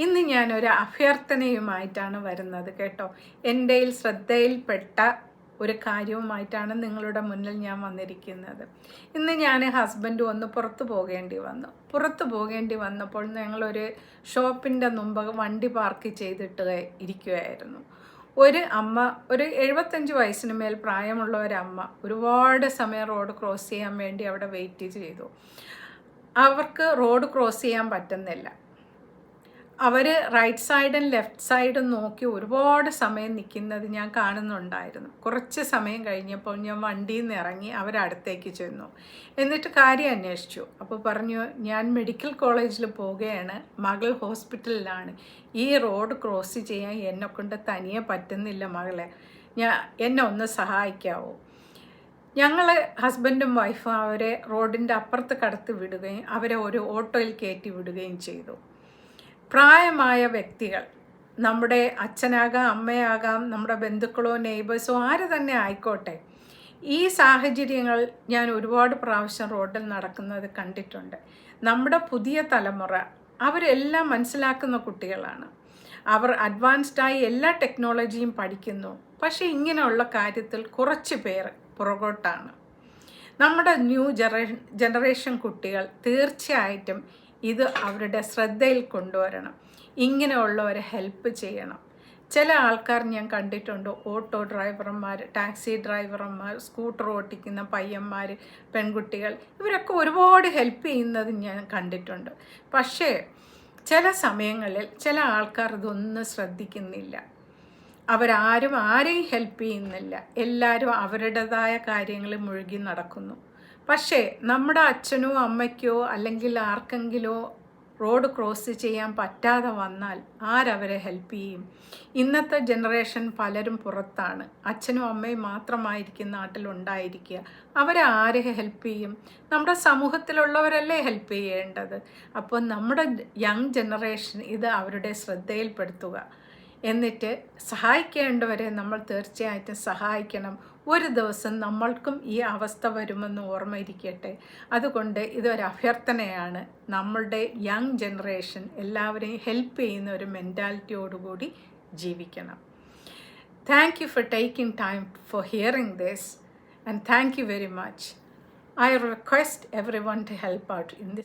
ഇന്ന് ഞാനൊരു അഭ്യർത്ഥനയുമായിട്ടാണ് വരുന്നത് കേട്ടോ. എൻ്റെ ശ്രദ്ധയിൽപ്പെട്ട ഒരു കാര്യവുമായിട്ടാണ് നിങ്ങളുടെ മുന്നിൽ ഞാൻ വന്നിരിക്കുന്നത്. ഇന്ന് ഞാൻ ഹസ്ബൻഡും ഒന്ന് പുറത്തു പോകേണ്ടി വന്നപ്പോൾ ഞങ്ങളൊരു ഷോപ്പിൻ്റെ മുമ്പ് വണ്ടി പാർക്ക് ചെയ്തിട്ട് ഇരിക്കുകയായിരുന്നു. ഒരു അമ്മ, ഒരു 75 വയസ്സിന് മേൽ പ്രായമുള്ള ഒരമ്മ ഒരുപാട് സമയം റോഡ് ക്രോസ് ചെയ്യാൻ വേണ്ടി അവിടെ വെയിറ്റ് ചെയ്തു. അവർക്ക് റോഡ് ക്രോസ് ചെയ്യാൻ പറ്റുന്നില്ല. അവർ റൈറ്റ് സൈഡും ലെഫ്റ്റ് സൈഡും നോക്കി ഒരുപാട് സമയം നിൽക്കുന്നത് ഞാൻ കാണുന്നുണ്ടായിരുന്നു. കുറച്ച് സമയം കഴിഞ്ഞപ്പോൾ ഞാൻ വണ്ടിയിൽ നിന്ന് ഇറങ്ങി അവരടുത്തേക്ക് ചെന്നു. എന്നിട്ട് കാര്യം അന്വേഷിച്ചു. അപ്പോൾ പറഞ്ഞു, ഞാൻ മെഡിക്കൽ കോളേജിൽ പോവുകയാണ്, മകൾ ഹോസ്പിറ്റലിലാണ്, ഈ റോഡ് ക്രോസ് ചെയ്യാൻ എന്നെക്കൊണ്ട് തനിയെ പറ്റുന്നില്ല മകളെ, എന്നെ ഒന്ന് സഹായിക്കാവോ? ഞങ്ങൾ ഹസ്ബൻഡും വൈഫും അവരെ റോഡിൻ്റെ അപ്പുറത്ത് കടത്തി വിടുകയും അവരെ ഒരു ഓട്ടോയിൽ കയറ്റി വിടുകയും ചെയ്തു. പ്രായമായ വ്യക്തികൾ, നമ്മുടെ അച്ഛനാകാം, അമ്മയാകാം, നമ്മുടെ ബന്ധുക്കളോ നെയ്ബേഴ്സോ ആര് തന്നെ ആയിക്കോട്ടെ, ഈ സാഹചര്യങ്ങൾ ഞാൻ ഒരുപാട് പ്രാവശ്യം റോഡിൽ നടക്കുന്നത് കണ്ടിട്ടുണ്ട്. നമ്മുടെ പുതിയ തലമുറ അവരെല്ലാം മനസ്സിലാക്കുന്ന കുട്ടികളാണ്. അവർ അഡ്വാൻസ്ഡായി എല്ലാ ടെക്നോളജിയും പഠിക്കുന്നു. പക്ഷേ ഇങ്ങനെയുള്ള കാര്യത്തിൽ കുറച്ച് പേർ പുറകോട്ടാണ്. നമ്മുടെ ന്യൂ ജനറേഷൻ കുട്ടികൾ തീർച്ചയായിട്ടും ഇത് അവരുടെ ശ്രദ്ധയിൽ കൊണ്ടുവരണം. ഇങ്ങനെയുള്ളവരെ ഹെൽപ്പ് ചെയ്യണം. ചില ആൾക്കാർ ഞാൻ കണ്ടിട്ടുണ്ട്, ഓട്ടോ ഡ്രൈവർമാർ, ടാക്സി ഡ്രൈവർമാർ, സ്കൂട്ടർ ഓട്ടിക്കുന്ന പയ്യന്മാർ, പെൺകുട്ടികൾ, ഇവരൊക്കെ ഒരുപാട് ഹെൽപ്പ് ചെയ്യുന്നത് ഞാൻ കണ്ടിട്ടുണ്ട്. പക്ഷേ ചില സമയങ്ങളിൽ ചില ആൾക്കാർ ഇതൊന്നും ശ്രദ്ധിക്കുന്നില്ല. അവരാരും ആരെയും ഹെൽപ്പ് ചെയ്യുന്നില്ല. എല്ലാവരും അവരുടേതായ കാര്യങ്ങളിൽ മുഴുകി നടക്കുന്നു. പക്ഷേ നമ്മുടെ അച്ഛനോ അമ്മയ്ക്കോ അല്ലെങ്കിൽ ആർക്കെങ്കിലോ റോഡ് ക്രോസ് ചെയ്യാൻ പറ്റാതെ വന്നാൽ ആരവരെ ഹെൽപ്പ് ചെയ്യും? ഇന്നത്തെ ജനറേഷൻ പലരും പുറത്താണ്. അച്ഛനും അമ്മയും മാത്രമായിരിക്കും നാട്ടിലുണ്ടായിരിക്കുക. അവരെ ആരെ ഹെൽപ്പ് ചെയ്യും? നമ്മുടെ സമൂഹത്തിലുള്ളവരല്ലേ ഹെൽപ്പ് ചെയ്യേണ്ടത്. അപ്പോൾ നമ്മുടെ യങ് ജനറേഷൻ ഇത് അവരുടെ ശ്രദ്ധയിൽപ്പെടുത്തുക. എന്നിട്ട് സഹായിക്കേണ്ടവരെ നമ്മൾ തീർച്ചയായിട്ടും സഹായിക്കണം. ഒരു ദിവസം നമ്മൾക്കും ഈ അവസ്ഥ വരുമെന്ന് ഓർമ്മയിരിക്കട്ടെ. അതുകൊണ്ട് ഇതൊരു അഭ്യർത്ഥനയാണ്. നമ്മളുടെ യങ് ജനറേഷൻ എല്ലാവരെയും ഹെൽപ്പ് ചെയ്യുന്ന ഒരു മെൻറ്റാലിറ്റിയോടുകൂടി ജീവിക്കണം. Thank you for taking time for hearing this, and thank you very much. I request everyone to help out in this.